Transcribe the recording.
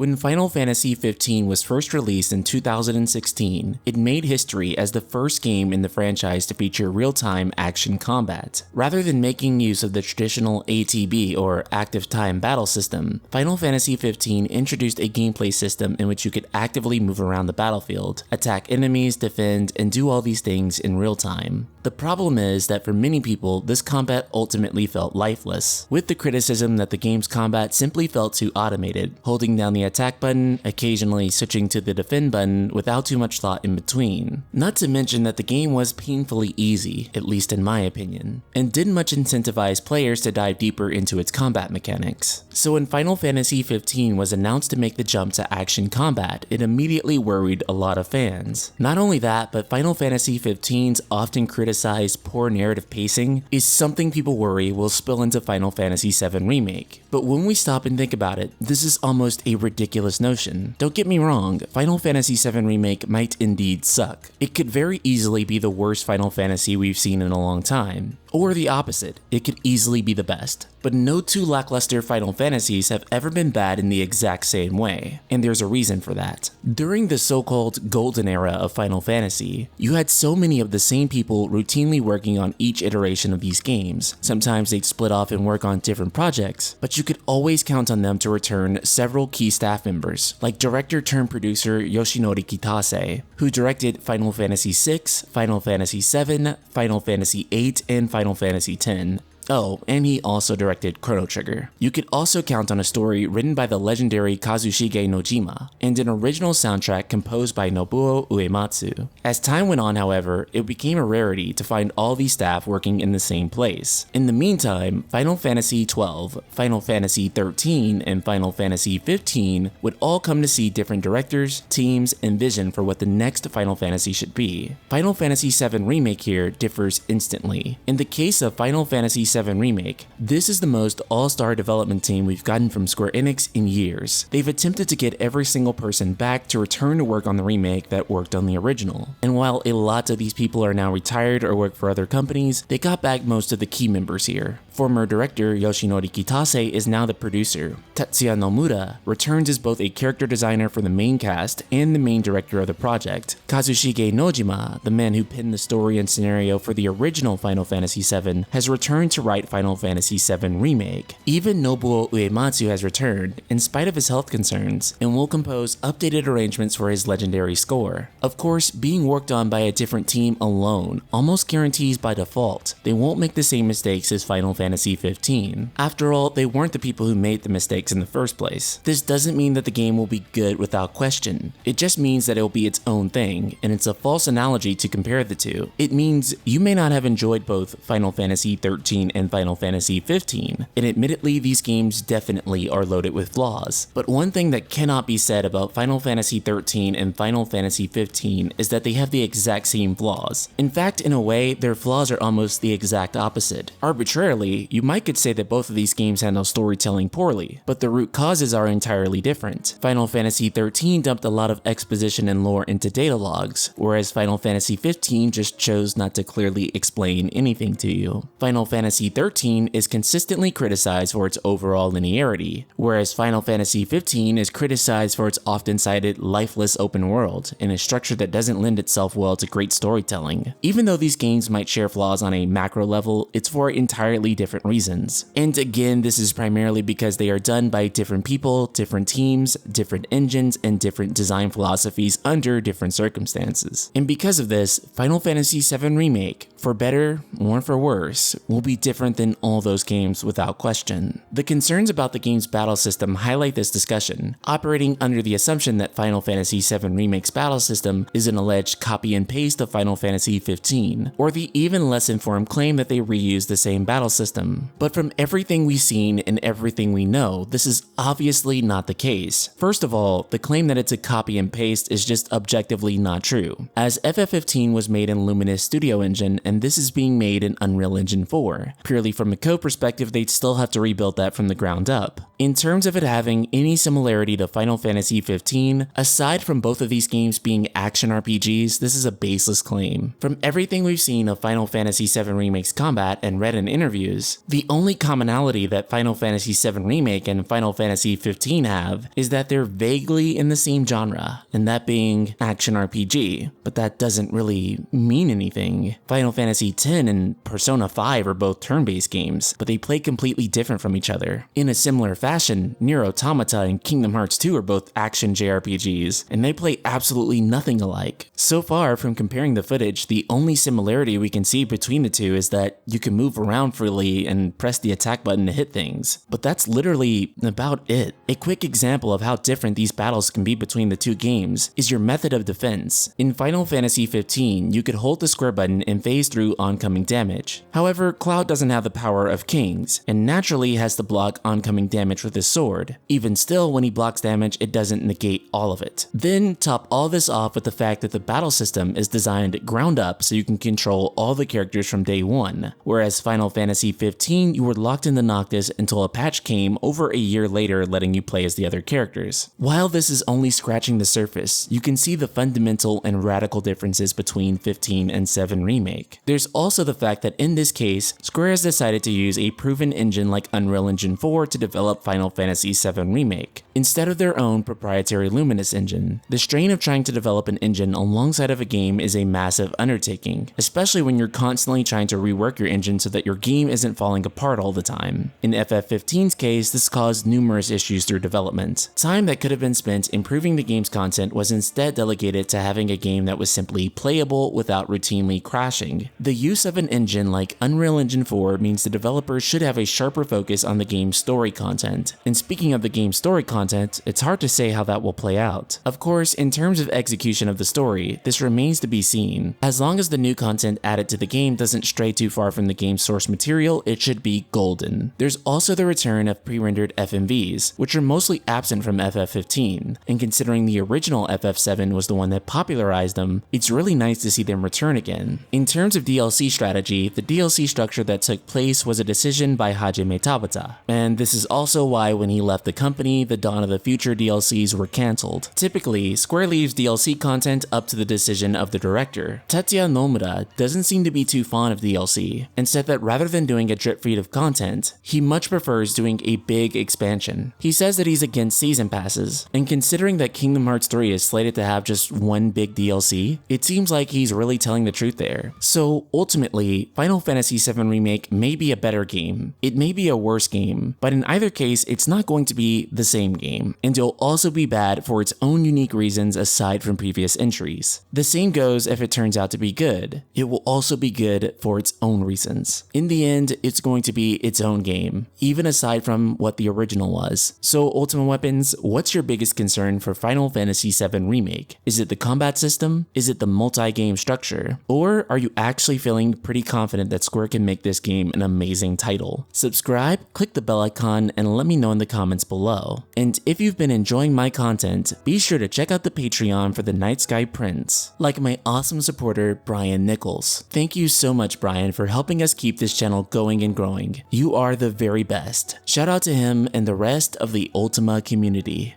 When Final Fantasy XV was first released in 2016, it made history as the first game in the franchise to feature real-time action combat. Rather than making use of the traditional ATB or active time battle system, Final Fantasy XV introduced a gameplay system in which you could actively move around the battlefield, attack enemies, defend, and do all these things in real time. The problem is that for many people, this combat ultimately felt lifeless, with the criticism that the game's combat simply felt too automated, holding down the attack button, occasionally switching to the defend button without too much thought in between. Not to mention that the game was painfully easy, at least in my opinion, and didn't much incentivize players to dive deeper into its combat mechanics. So when Final Fantasy XV was announced to make the jump to action combat, it immediately worried a lot of fans. Not only that, but Final Fantasy XV's often criticized poor narrative pacing is something people worry will spill into Final Fantasy VII Remake. But when we stop and think about it, this is almost a ridiculous notion. Don't get me wrong, Final Fantasy VII Remake might indeed suck. It could very easily be the worst Final Fantasy we've seen in a long time. Or the opposite, it could easily be the best. But no two lackluster Final Fantasies have ever been bad in the exact same way, and there's a reason for that. During the so-called golden era of Final Fantasy, you had so many of the same people routinely working on each iteration of these games. Sometimes they'd split off and work on different projects, but you could always count on them to return several key staff members, like director-turned-producer Yoshinori Kitase, who directed Final Fantasy VI, Final Fantasy VII, Final Fantasy VIII, and Final Fantasy X. Oh, and he also directed Chrono Trigger. You could also count on a story written by the legendary Kazushige Nojima, and an original soundtrack composed by Nobuo Uematsu. As time went on, however, it became a rarity to find all these staff working in the same place. In the meantime, Final Fantasy XII, Final Fantasy XIII, and Final Fantasy XV would all come to see different directors, teams, and vision for what the next Final Fantasy should be. Final Fantasy VII Remake here differs instantly. In the case of Final Fantasy VII Remake, this is the most all-star development team we've gotten from Square Enix in years. They've attempted to get every single person back to return to work on the remake that worked on the original. And while a lot of these people are now retired or work for other companies, they got back most of the key members here. Former director Yoshinori Kitase is now the producer. Tetsuya Nomura returns as both a character designer for the main cast and the main director of the project. Kazushige Nojima, the man who penned the story and scenario for the original Final Fantasy VII, has returned to write Final Fantasy VII Remake. Even Nobuo Uematsu has returned, in spite of his health concerns, and will compose updated arrangements for his legendary score. Of course, being worked on by a different team alone almost guarantees by default they won't make the same mistakes as Final Fantasy XV. After all, they weren't the people who made the mistakes in the first place. This doesn't mean that the game will be good without question. It just means that it will be its own thing, and it's a false analogy to compare the two. It means you may not have enjoyed both Final Fantasy XIII and Final Fantasy XV, and admittedly these games definitely are loaded with flaws. But one thing that cannot be said about Final Fantasy XIII and Final Fantasy XV is that they have the exact same flaws. In fact, in a way, their flaws are almost the exact opposite. Arbitrarily, you might could say that both of these games handle storytelling poorly, but the root causes are entirely different. Final Fantasy XIII dumped a lot of exposition and lore into data logs, whereas Final Fantasy XV just chose not to clearly explain anything to you. Final Fantasy XIII is consistently criticized for its overall linearity, whereas Final Fantasy XV is criticized for its often cited lifeless open world and a structure that doesn't lend itself well to great storytelling. Even though these games might share flaws on a macro level, it's for entirely different reasons. And again, this is primarily because they are done by different people, different teams, different engines, and different design philosophies under different circumstances. And because of this, Final Fantasy VII Remake, for better or for worse, will be different than all those games without question. The concerns about the game's battle system highlight this discussion, operating under the assumption that Final Fantasy VII Remake's battle system is an alleged copy and paste of Final Fantasy XV, or the even less informed claim that they reuse the same battle system. But from everything we've seen and everything we know, this is obviously not the case. First of all, the claim that it's a copy and paste is just objectively not true, as FF15 was made in Luminous Studio Engine and this is being made in Unreal Engine 4. Purely from a code perspective, they'd still have to rebuild that from the ground up. In terms of it having any similarity to Final Fantasy 15, aside from both of these games being action RPGs, this is a baseless claim. From everything we've seen of Final Fantasy VII Remake's combat and read in interviews, the only commonality that Final Fantasy VII Remake and Final Fantasy 15 have is that they're vaguely in the same genre, and that being action RPG, but that doesn't really mean anything. Final Fantasy X and Persona 5 are both turn-based games, but they play completely different from each other. In a similar fashion, Nier Automata and Kingdom Hearts 2 are both action JRPGs, and they play absolutely nothing alike. So far, from comparing the footage, the only similarity we can see between the two is that you can move around freely and press the attack button to hit things, but that's literally about it. A quick example of how different these battles can be between the two games is your method of defense. In Final Fantasy 15, you could hold the square button and phase through oncoming damage. However, Cloud doesn't have the power of kings, and naturally has to block oncoming damage with his sword. Even still, when he blocks damage, it doesn't negate all of it. Then top all this off with the fact that the battle system is designed ground up so you can control all the characters from day one, whereas Final Fantasy 15 you were locked into Noctis until a patch came over a year later letting you play as the other characters. While this is only scratching the surface, you can see the fundamental and radical differences between 15 and 7 Remake. There's also the fact that in this case, Square has decided to use a proven engine like Unreal Engine 4 to develop Final Fantasy 7 Remake, instead of their own proprietary Luminous engine. The strain of trying to develop an engine alongside of a game is a massive undertaking, especially when you're constantly trying to rework your engine so that your game isn't falling apart all the time. In FF15's case, this caused numerous issues through development. Time that could have been spent improving the game's content was instead delegated to having a game that was simply playable without routinely crashing. The use of an engine like Unreal Engine 4 means the developers should have a sharper focus on the game's story content. And speaking of the game's story content, it's hard to say how that will play out. Of course, in terms of execution of the story, this remains to be seen. As long as the new content added to the game doesn't stray too far from the game's source material, it should be golden. There's also the return of pre-rendered FMVs, which are mostly absent from FF15, and considering the original FF7 was the one that popularized them, it's really nice to see them return again. In terms of DLC strategy, the DLC structure that took place was a decision by Hajime Tabata, and this is also why when he left the company, the Dawn of the Future DLCs were cancelled. Typically, Square leaves DLC content up to the decision of the director. Tetsuya Nomura doesn't seem to be too fond of DLC, and said that rather than doing a drip feed of content, he much prefers doing a big expansion. He says that he's against season passes, and considering that Kingdom Hearts 3 is slated to have just one big DLC, it seems like he's really telling the truth there. So ultimately, Final Fantasy VII Remake may be a better game, it may be a worse game, but in either case, it's not going to be the same game, and it'll also be bad for its own unique reasons aside from previous entries. The same goes if it turns out to be good. It will also be good for its own reasons. In the end, it's going to be its own game, even aside from what the original was. So Ultimate Weapons, what's your biggest concern for Final Fantasy VII Remake? Is it the combat system? Is it the multi-game structure? Or are you actually feeling pretty confident that Square can make this game an amazing title? Subscribe, click the bell icon, and let me know in the comments below. And if you've been enjoying my content, be sure to check out the Patreon for the Night Sky Prince, like my awesome supporter, Brian Nichols. Thank you so much, Brian, for helping us keep this channel going and growing. You are the very best. Shout out to him and the rest of the Ultima community.